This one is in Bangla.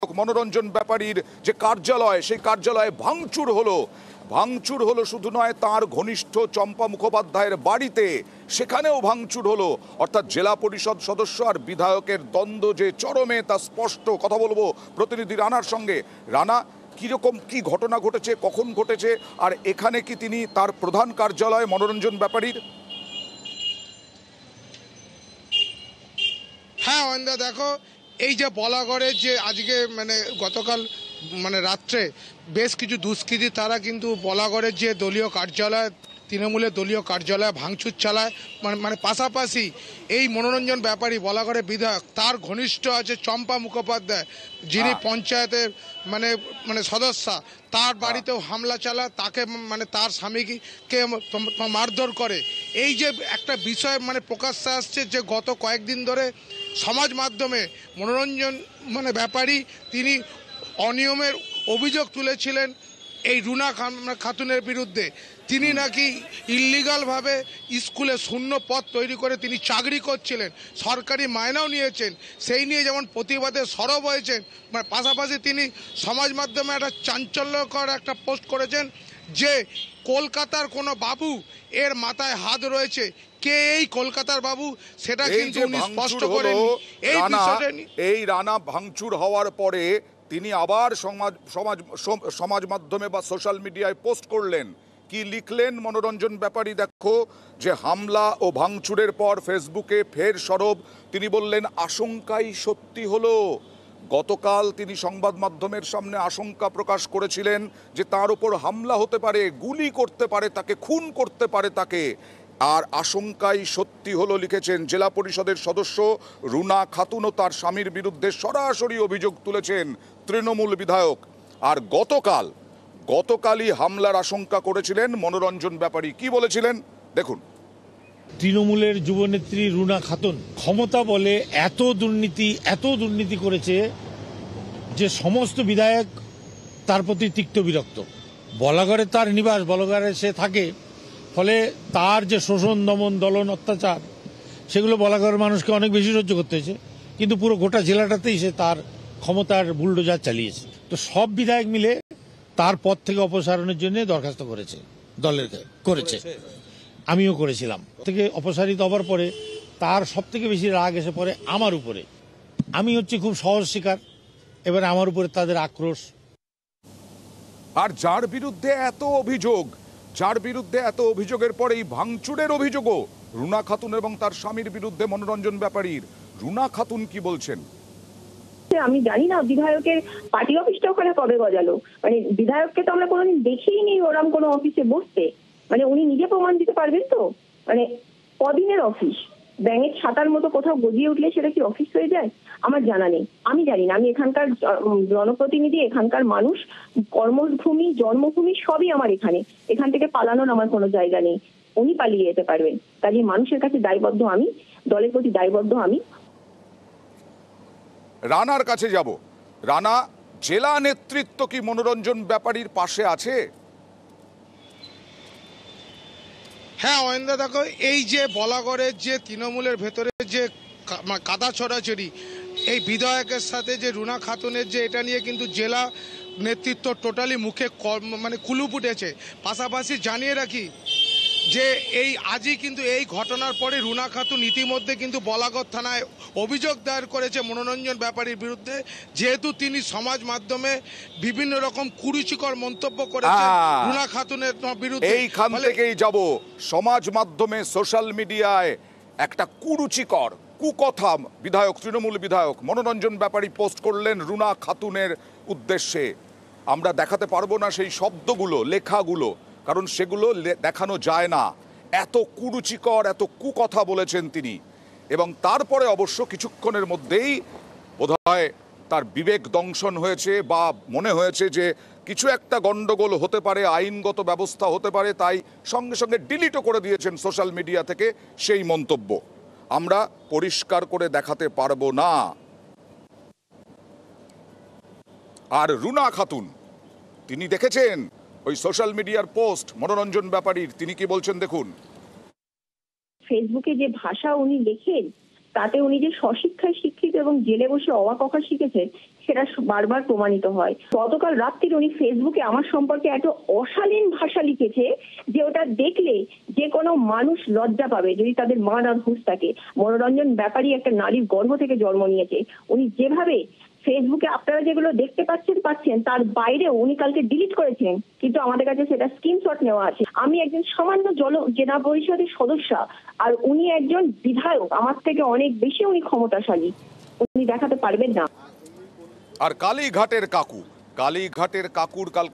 মনোরঞ্জন ব্যাপারীর যে কার্যালয়, সেই কার্যালয়ে ভাঙচুর হলো শুধু নয়, তার ঘনিষ্ঠ চম্পা মুখোপাধ্যায়ের বাড়িতে সেখানেও ভাঙচুর হলো। অর্থাৎ জেলা পরিষদ সদস্য আর বিধায়কের দ্বন্দ্ব যে চরমে, তা স্পষ্ট। কথা বলবো প্রতিনিধি রানার সঙ্গে। রানা, কিরকম কি ঘটনা ঘটেছে, কখন ঘটেছে, আর এখানে কি তিনি তার প্রধান কার্যালয় মনোরঞ্জন ব্যাপারীর? হ্যাঁ অয়ন্দা, দেখো, এই যে বলাগড়ের যে আজকে গতকাল রাত্রে বেশ কিছু দুষ্কৃতী তারা কিন্তু বলাগড়ের যে দলীয় কার্যালয়, তৃণমূলের দলীয় কার্যালয়ে ভাঙচুর চালায়। পাশাপাশি এই মনোরঞ্জন ব্যাপারী, বলাগড়ের বিধায়ক, তার ঘনিষ্ঠ আছে চম্পা মুখোপাধ্যায়, যিনি পঞ্চায়েতের সদস্যা, তার বাড়িতেও হামলা চালায়, তাকে তার স্বামীকে মারধর করে। এই যে একটা বিষয় প্রকাশ্যে আসছে যে গত কয়েকদিন ধরে সমাজ মাধ্যমে মনোরঞ্জন ব্যাপারী তিনি অনিয়মের অভিযোগ তুলেছিলেন এই রুনা খাতুনের বিরুদ্ধে। তিনি নাকি ইল্লিগালভাবে স্কুলে শূন্য পদ তৈরি করে তিনি চাকরি করছিলেন, সরকারি মায়নাও নিয়েছেন। সেই নিয়ে যেমন প্রতিবাদে সরব হয়েছেন, পাশাপাশি তিনি সমাজ মাধ্যমে একটা চাঞ্চল্যকর একটা পোস্ট করেছেন যে কলকাতার কোনো বাবু এর মাথায় হাত রয়েছে। কে এই কলকাতার বাবু সেটা কিন্তু উনি স্পষ্ট করেন। এই রানা ভাঙচুর হওয়ার পরে তিনি আবার সমাজ মাধ্যমে বা সোশ্যাল মিডিয়ায় পোস্ট করলেন। কি লিখলেন মনোরঞ্জন ব্যাপারী দেখো, যে হামলা ও ভাঙচুরের পর ফেসবুকে ফের সরব। তিনি বললেন, আশঙ্কাই সত্যি হলো। গতকাল তিনি সংবাদ মাধ্যমের সামনে আশঙ্কা প্রকাশ করেছিলেন যে তার উপর হামলা হতে পারে, গুলি করতে পারে তাকে, খুন করতে পারে তাকে। আর আশঙ্কাই সত্যি হলো লিখেছেন। জেলা পরিষদের সদস্য রুনা খাতুন ও তার স্বামীর বিরুদ্ধে সরাসরি অভিযোগ তুলেছেন তৃণমূল বিধায়ক। আর গতকালই হামলার আশঙ্কা করেছিলেন মনোরঞ্জন ব্যাপারী। কি বলেছিলেন দেখুন। তৃণমূলের যুবনেত্রী রুনা খাতুন ক্ষমতা বলে এত দুর্নীতি করেছে যে সমস্ত বিধায়ক তার প্রতি তিক্ত বিরক্ত। বলাগড়ে তার নিবাস, বলাগড়ে সে থাকে, ফলে তার যে শোষণ, দমন, দলন, অত্যাচার, সেগুলো বলাগড়ের মানুষকে অনেক বেশি সহ্য করতে হয়েছে। কিন্তু পুরো গোটা জেলাটাতেই সে তার ক্ষমতার বুলডোজার চালিয়েছে। তো সব বিধায়ক মিলে তার পদ থেকে অপসারণের জন্য দরখাস্ত করেছে। আমিও করেছিলাম। থেকে অপসারিত হবার পরে তার সব থেকে বেশি রাগ এসে পড়ে আমার উপরে। আমি হচ্ছে খুব সহজ শিকার, এবারে আমার উপরে তাদের আক্রোশ। আর যার বিরুদ্ধে এত অভিযোগের পরে এই ভাঙচুরের অভিযোগও রুনা খাতুন এবং তার স্বামীর বিরুদ্ধে মনোরঞ্জন ব্যাপারীর। রুনা খাতুন কি বলছেন? আমি জানি না বিধায়কের পার্টি অফিসটা ওখানে কবে গজালো। বিধায়ককে তো আমরা কোনোদিন দেখিনি ওরম কোনো অফিসে বসতে। উনি নিজে প্রমাণ দিতে পারবেন তো? কদিনের অফিস, ব্যাঙের ছাতার মতো কোথাও গজিয়ে উঠলে সেটা কি অফিস হয়ে যায়? আমার জানা নেই, আমি জানি না। আমি এখানকার জনপ্রতিনিধি, এখানকার মানুষ, কর্মভূমি, জন্মভূমি সবই আমার এখান থেকে পালানোর আমার কোনো জায়গা নেই। উনি পালিয়ে যেতে পারবেন, কাজে মানুষের কাছে দায়বদ্ধ আমি, দলের প্রতি দায়বদ্ধ আমি। রানার কাছে যাব। রানা, জেলা নেতৃত্ব কি মনোরঞ্জন ব্যাপারীর পাশে আছে? হ্যাঁ অয়ন্দা, দেখো, এই যে বলাগড়ের যে তৃণমূলের ভেতরে যে কাদা ছড়াছড়ি, এই বিধায়কের সাথে যে রুনা খাতুনের, যে এটা নিয়ে কিন্তু জেলা নেতৃত্ব টোটালি মুখে কুলুপ উঠেছে। পাশাপাশি জানিয়ে রাখি যে আজই কিন্তু এই ঘটনার পরে রুনা খাতুন ইতিমধ্যে কিন্তু বলাগড় থানায় অভিযোগ দায়ের করেছে মনোরঞ্জন ব্যাপারীর বিরুদ্ধে, যেহেতু তিনি সমাজ মাধ্যমে বিভিন্ন রকম কুরুচিকর মন্তব্য করেছেন রুনা খাতুনের বিরুদ্ধে। এইখান থেকেই যাব। সমাজ মাধ্যমে, সোশ্যাল মিডিয়ায় একটা কুকথা তৃণমূল বিধায়ক মনোরঞ্জন ব্যাপারী পোস্ট করলেন রুনা খাতুনের উদ্দেশ্যে। আমরা দেখাতে পারবো না সেই শব্দগুলো, লেখাগুলো, কারণ সেগুলো দেখানো যায় না। এত কুরুচিকর, এত কুকথা বলেছেন তিনি। এবং তারপরে অবশ্য কিছুক্ষণের মধ্যেই বোধহয় তার বিবেক দংশন হয়েছে, বা মনে হয়েছে যে কিছু একটা গন্ডগোল হতে পারে, আইনগত ব্যবস্থা হতে পারে, তাই সঙ্গে সঙ্গে ডিলিটও করে দিয়েছেন সোশ্যাল মিডিয়া থেকে সেই মন্তব্য। আমরা পরিষ্কার করে দেখাতে পারবো না। আর রুনা খাতুন, তিনি দেখেছেন ওই সোশ্যাল মিডিয়ার পোস্ট মনোরঞ্জন ব্যাপারীর। তিনি কি বলছেন দেখুন। ফেসবুকে যে ভাষা উনি লেখেন, তাতে উনি যে স্বশিক্ষায় শিক্ষিত এবং জেলে বসে অবাক অখা শিখেছেন সেটা বারবার প্রমাণিত হয়। গতকাল রাত্রির উনি ফেসবুকে আমার সম্পর্কে এত অশালীন ভাষা লিখেছে যে ওটা দেখলে যে কোনো মানুষ লজ্জা পাবে যদি তাদের মান আর হুঁশ থাকে। মনোরঞ্জন ব্যাপারী একটা নারীর গর্ভ থেকে জন্ম নিয়েছে। উনি যেভাবে ফেসবুকে আপনারা যেগুলো দেখতে পাচ্ছেন তার বাইরেও উনি কালকে ডিলিট করেছেন, কিন্তু আমাদের কাছে সেটা স্ক্রিনশট নেওয়া আছে। আমি একজন সামান্য জেলা পরিষদের সদস্য আর উনি একজন বিধায়ক, আমার থেকে অনেক বেশি উনি ক্ষমতাশালী, উনি দেখাতে পারবেন না। আর কালীঘাটের কাকুর কাল